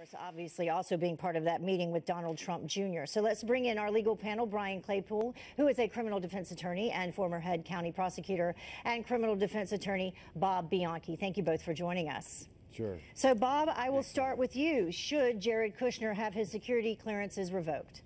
course, obviously also being part of that meeting with Donald Trump Jr. So let's bring in our legal panel, Brian Claypool, who is a criminal defense attorney and former head county prosecutor, and criminal defense attorney Bob Bianchi. Thank you both for joining us. Sure. So, Bob, I will start with you. Should Jared Kushner have his security clearances revoked?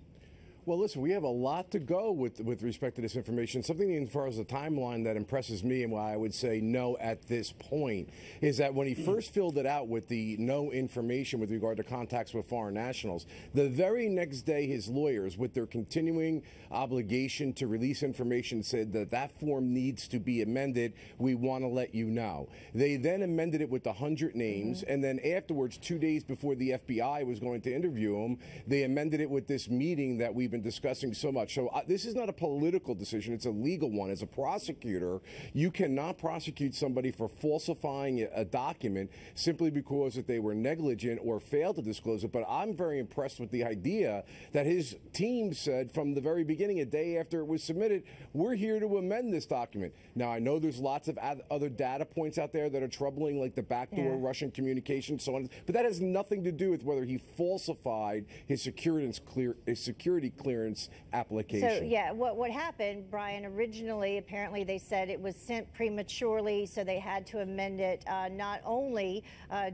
Well, listen, we have a lot to go with respect to this information. Something as far as the timeline that impresses me and why I would say no at this point is that when he first filled it out with the no information with regard to contacts with foreign nationals, the very next day his lawyers, with their continuing obligation to release information, said that that form needs to be amended. We want to let you know. They then amended it with 100 names, and then afterwards, 2 days before the FBI was going to interview him, they amended it with this meeting that we've been discussing so much. So this is not a political decision, it's a legal one. As a prosecutor, you cannot prosecute somebody for falsifying a document simply because that they were negligent or failed to disclose it. But I'm very impressed with the idea that his team said from the very beginning, a day after it was submitted, we're here to amend this document. Now, I know there's lots of other data points out there that are troubling, like the backdoor Russian communication, so on, but that has nothing to do with whether he falsified his security clearance application. So, yeah, what happened, Brian, originally, apparently they said it was sent prematurely, so they had to amend it. Not only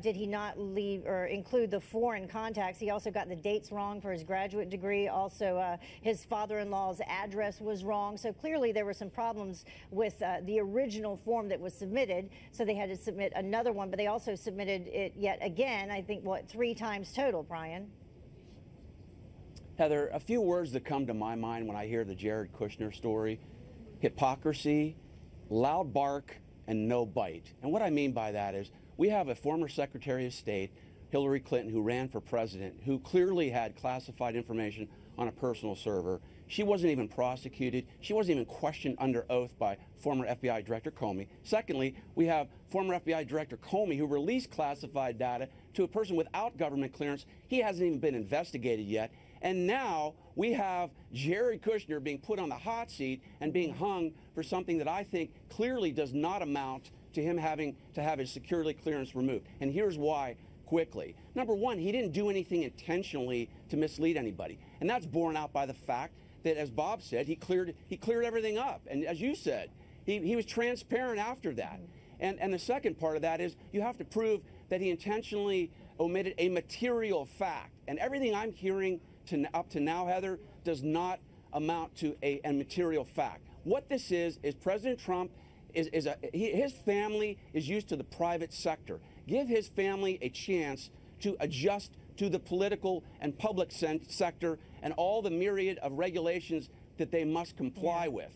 did he not leave or include the foreign contacts, he also got the dates wrong for his graduate degree. Also, his father-in-law's address was wrong. So clearly there were some problems with the original form that was submitted, so they had to submit another one, but they also submitted it yet again, I think, what, 3 times total, Brian? Heather, a few words that come to my mind when I hear the Jared Kushner story: hypocrisy, loud bark, and no bite. And what I mean by that is we have a former Secretary of State, Hillary Clinton, who ran for president, who clearly had classified information on a personal server. She wasn't even prosecuted. She wasn't even questioned under oath by former FBI Director Comey. Secondly, we have former FBI Director Comey, who released classified data to a person without government clearance. He hasn't even been investigated yet. And now we have Jared Kushner being put on the hot seat and being hung for something that I think clearly does not amount to him having to have his security clearance removed. And here's why, quickly. Number one, he didn't do anything intentionally to mislead anybody. And that's borne out by the fact that, as Bob said, he cleared everything up. And as you said, he was transparent after that. And the second part of that is you have to prove that he intentionally omitted a material fact. And everything I'm hearing up to now, Heather, does not amount to a material fact. What this is President Trump his family is used to the private sector. Give his family a chance to adjust to the political and public sector and all the myriad of regulations that they must comply with.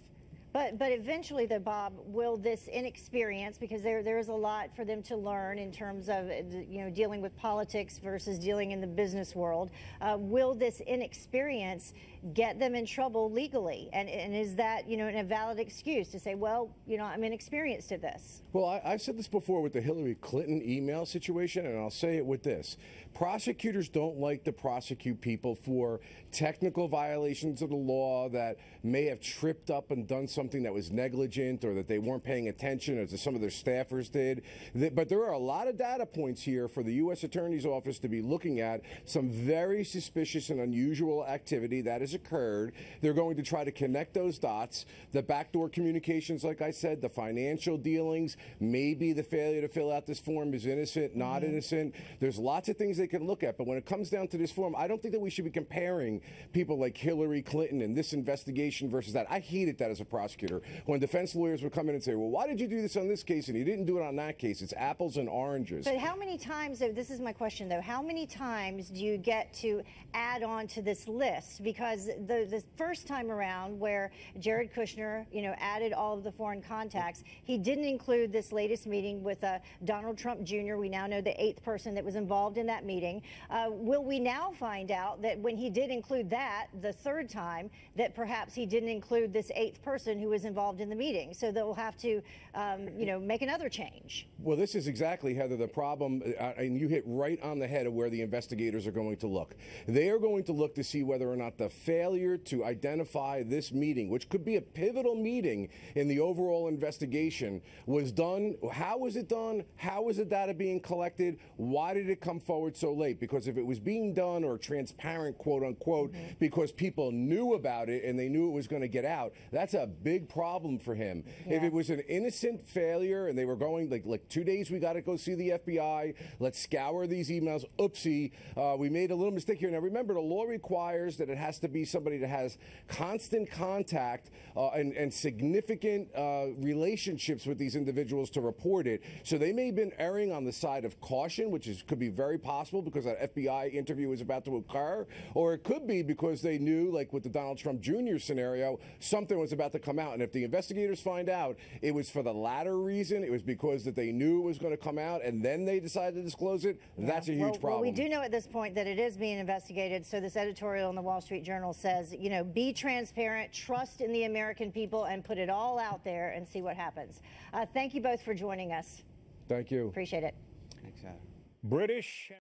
But eventually, though, Bob, will this inexperience, because there is a lot for them to learn in terms of dealing with politics versus dealing in the business world, will this inexperience get them in trouble legally? And is that a valid excuse to say, well, I'm inexperienced at this? Well, I've said this before with the Hillary Clinton email situation, and I'll say it with this. Prosecutors don't like to prosecute people for technical violations of the law that may have tripped up and done something that was negligent, or that they weren't paying attention, as some of their staffers did. But there are a lot of data points here for the U.S. Attorney's Office to be looking at. Some very suspicious and unusual activity that has occurred. They're going to try to connect those dots. The backdoor communications, like I said, the financial dealings, maybe the failure to fill out this form is innocent, not innocent. There's lots of things they can look at. But when it comes down to this form, I don't think that we should be comparing people like Hillary Clinton and this investigation versus that. I hated that as a prosecutor, when defense lawyers would come in and say, well, why did you do this on this case and you didn't do it on that case? It's apples and oranges. But how many times, this is my question, though, how many times do you get to add on to this list? Because the first time around where Jared Kushner, added all of the foreign contacts, he didn't include this latest meeting with Donald Trump Jr. We now know the 8th person that was involved in that meeting. Will we now find out that when he did include that the 3rd time, that perhaps he didn't include this 8th person who was involved in the meeting. So they'll have to, you know, make another change. Well, this is exactly, Heather, the problem, and you hit right on the head of where the investigators are going to look. They are going to look to see whether or not the failure to identify this meeting, which could be a pivotal meeting in the overall investigation, was done. How was it done? How was the data being collected? Why did it come forward so late? Because if it was being done or transparent, quote unquote, because people knew about it and they knew it was going to get out, that's a big problem for him. Yeah. If it was an innocent failure and they were going like 2 days, we got to go see the FBI, let's scour these emails, oopsie, we made a little mistake here. Now remember, the law requires that it has to be somebody that has constant contact and significant relationships with these individuals to report it. So they may have been erring on the side of caution, which could be very possible because that FBI interview is about to occur, or it could be because they knew, like with the Donald Trump Jr. scenario, something was about to come out. And if the investigators find out it was for the latter reason, it was because that they knew it was going to come out and then they decided to disclose it, that's a huge problem. Well, we do know at this point that it is being investigated. So this editorial in the Wall Street Journal says, you know, be transparent, trust in the American people, and put it all out there and see what happens. Thank you both for joining us. Thank you. Appreciate it. Thanks, Adam. British